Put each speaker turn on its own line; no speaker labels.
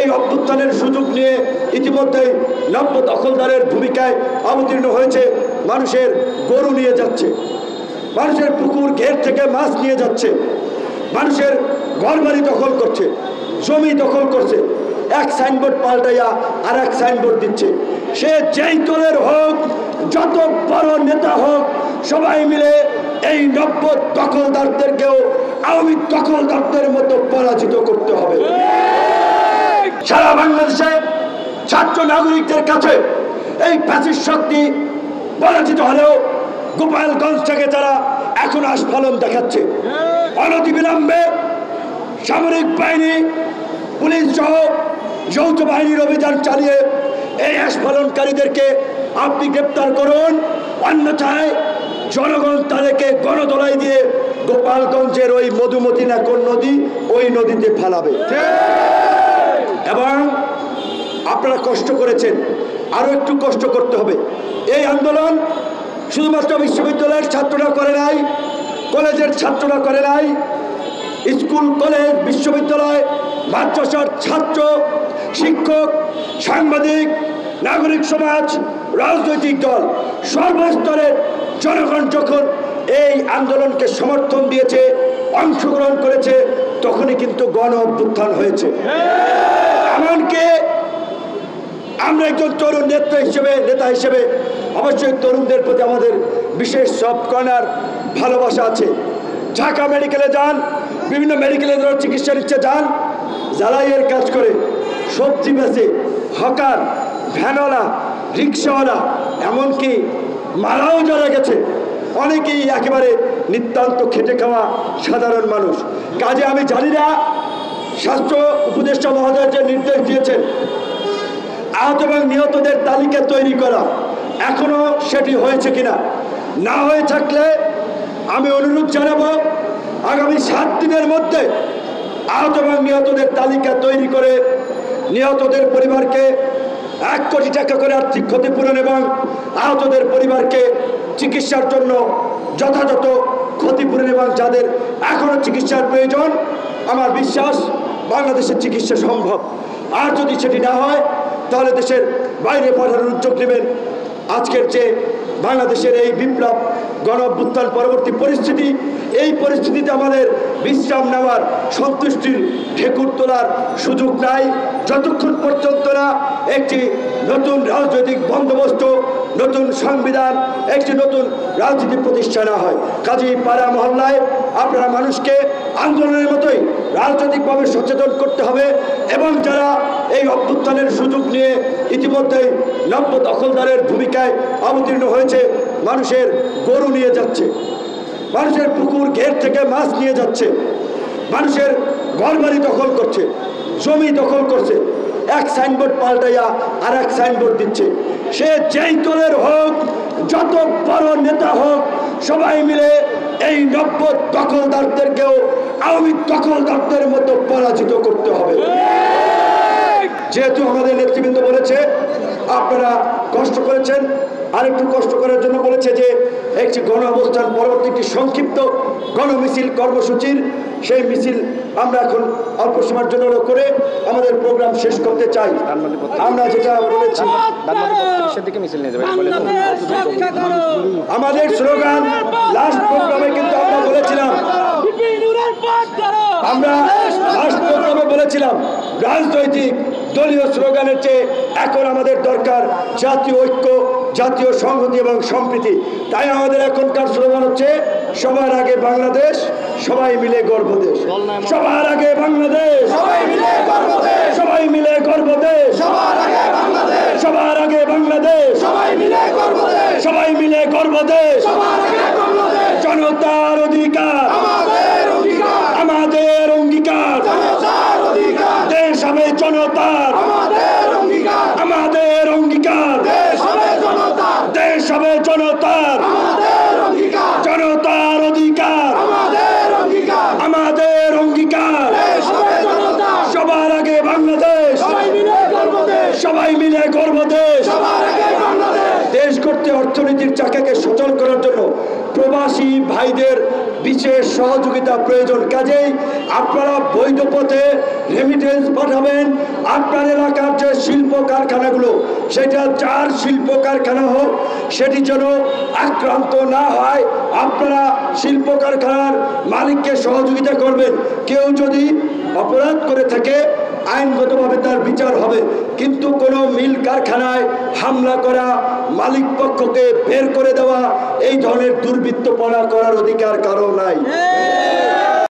এই অভ্যুত্থানের সুযোগ নিয়ে ইতিমধ্যেই নব্য দখলদারের ভূমিকায় অবতীর্ণ হয়েছে। মানুষের গরু নিয়ে যাচ্ছে, মানুষের পুকুর ঘের থেকে মাছ নিয়ে যাচ্ছে, মানুষের ঘরবাড়ি দখল করছে, জমি দখল করছে, এক সাইনবোর্ড পাল্টাইয়া আর এক সাইনবোর্ড দিচ্ছে। সে যেই দলের হোক, যত বড় নেতা হোক, সবাই মিলে এই নব্য দখলদারদেরকেও আওয়ামী দখলদারদের মতো পরাজিত করতে হবে। সারা বাংলাদেশে ছাত্র নাগরিকদের কাছে এই ফ্যাসিস্ট শক্তি পরাজিত হলেও গোপালগঞ্জ থেকে তারা এখন আস্ফালন দেখাচ্ছে। অনতিবিলম্বে সামরিক বাহিনী, পুলিশ সহ যৌথ বাহিনীর অভিযান চালিয়ে এই আস্ফালনকারীদেরকে আপনি গ্রেপ্তার করুন, অন্যথায় জনগণ তাদেরকে গণদোলাই দিয়ে গোপালগঞ্জের ওই মধুমতি না কোন নদী, ওই নদীতে ফেলাবে। এবং আপনারা কষ্ট করেছেন, আরো একটু কষ্ট করতে হবে। এই আন্দোলন শুধুমাত্র বিশ্ববিদ্যালয়ের ছাত্ররা করে নাই, কলেজের ছাত্ররা করে নাই, স্কুল, কলেজ, বিশ্ববিদ্যালয়, মাদ্রাসার ছাত্র, শিক্ষক, সাংবাদিক, নাগরিক সমাজ, রাজনৈতিক দল, সর্বস্তরের জনগণ যখন এই আন্দোলনকে সমর্থন দিয়েছে, অংশগ্রহণ করেছে, তখনই কিন্তু গণ অভ্যুত্থান হয়েছে। এমনকি আমরা একজন তরুণ নেতা হিসেবে অবশ্যই তরুণদের প্রতি আমাদের বিশেষ সব কর্নার ভালোবাসা আছে। ঢাকা মেডিকেলে যান, বিভিন্ন মেডিকেলে চিকিৎসা নিচ্ছে যান, জ্বালাইয়ের কাজ করে, সবজি বেচে, হকার, ভ্যানওয়ালা, রিক্সাওয়ালা, এমনকি মারাও যারা গেছে, অনেকেই একেবারে নিতান্ত খেটে খাওয়া সাধারণ মানুষ। কাজে আমি জানি না স্বাস্থ্য উপদেষ্টা মহোদয় যে নির্দেশ দিয়েছেন আহত এবং নিহতদের তালিকা তৈরি করা, এখনো সেটি হয়েছে কিনা, না হয়ে থাকলে আমি অনুরোধ জানাবো আগামী 7 দিনের মধ্যে আহত এবং নিহতদের তালিকা তৈরি করে নিহতদের পরিবারকে 1 কোটি টাকা করে আর্থিক ক্ষতিপূরণ এবং আহতদের পরিবারকে চিকিৎসার জন্য যথাযথ ক্ষতিপূরণ এবং যাদের এখনো চিকিৎসার প্রয়োজন, আমার বিশ্বাস বাংলাদেশের চিকিৎসা সম্ভব। আর যদি সেটি না হয় তাহলে দেশের বাইরে পাঠানোর উদ্যোগ নেবেন। আজকের যে বাংলাদেশের এই বিপ্লব, গণ অভ্যুত্থান পরবর্তী পরিস্থিতি, এই পরিস্থিতিতে আমাদের বিশ্রাম নেওয়ার, সন্তুষ্টির ঢেকুর তোলার সুযোগ নাই যতক্ষণ পর্যন্ত না একটি নতুন রাজনৈতিক বন্দোবস্ত, নতুন সংবিধান, একটি নতুন রাজনীতি প্রতিষ্ঠা না হয়। কাজেই পাড়া মহল্লায় আপনারা মানুষকে আন্দোলনের মতোই রাজনৈতিকভাবে সচেতন করতে হবে এবং যারা এই অভ্যুত্থানের সুযোগ নিয়ে ইতিমধ্যেই নব্য দখলদারের ভূমিকায় অবতীর্ণ হয়েছে, মানুষের গরু নিয়ে যাচ্ছে, মানুষের পুকুর ঘের থেকে মাছ নিয়ে যাচ্ছে, মানুষের ঘরবাড়ি দখল করছে, জমি দখল করছে, এক সাইনবোর্ড পাল্টাইয়া আর এক সাইনবোর্ড দিচ্ছে। সে যেই দলের হোক, যত বড় নেতা হোক, সবাই মিলে এই নব্য দখলদারদেরকেও আওয়ামী দখলদারদের মতো পরাজিত করতে হবে। যেহেতু আমাদের নেতৃবৃন্দ বলেছে আপনারা কষ্ট করেছেন, আরেকটু কষ্ট করার জন্য বলেছে যে একটি গণ অবস্থান পরবর্তী একটি সংক্ষিপ্ত গণমিছিল কর্মসূচির, সেই মিছিল আমরা এখন অল্প সময়ের জন্য করে আমাদের প্রোগ্রাম শেষ করতে চাই। আমরা যেটা বলেছি আমাদের স্লোগান লাস্ট প্রোগ্রামে কিন্তু আমরা বলেছিলাম, রাজনৈতিক দলীয় স্লোগানের চেয়ে এখন আমাদের দরকার জাতীয় ঐক্য, জাতীয় সংহতি এবং সম্প্রীতি। তাই আমাদের এখনকার স্লোগান হচ্ছে সবার আগে বাংলাদেশ, সবাই মিলে গর্ব দেশ। সবার আগে বাংলাদেশ, সবাই মিলে গর্ব দেশ, সবাই মিলে গর্ব দেশ, সবার আগে বাংলাদেশ, সবার আগে বাংলাদেশ, সবাই মিলে গর্ব দেশ, সবাই মিলে গর্ব দেশ, সবার আগে বাংলাদেশ। জনতার অধিকার আমাদের অধিকার, আমাদের অঙ্গীকার, জনতার অধিকার, দেশ হবে জনতার আমাদের অঙ্গীকার, আমাদের অঙ্গীকার, দেশ হবে জনতার, দেশ হবে জনতার আমাদের অঙ্গীকার, জনতার অধিকার আমাদের অঙ্গীকার, আমাদের অঙ্গীকার, দেশ হবে জনতার। সবার আগে বাংলাদেশ, সবাই মিলে গর্ব দেশ, সবাই মিলে গর্ব দেশ, সবার আগে বাংলাদেশ। দেশ করতে অর্থনীতির চাকাকে সচল করার জন্য প্রবাসী ভাইদের বিশেষ সহযোগিতা প্রয়োজন। কাজেই আপনারা বৈধ পথে রেমিটেন্স পাঠাবেন আপনার এলাকার যে শিল্প কারখানাগুলো, সেটা যার শিল্প কারখানা হোক, সেটি যেন আক্রান্ত না হয়। আপনারা শিল্প কারখানার মালিককে সহযোগিতা করবেন। কেউ যদি অপরাধ করে থাকে আইনগতভাবে তার বিচার হবে, কিন্তু কোনো মিল কারখানায় হামলা করা, মালিক পক্ষকে বের করে দেওয়া, এই ধরনের দুর্বৃত্তপনা করার অধিকার কারো নাই।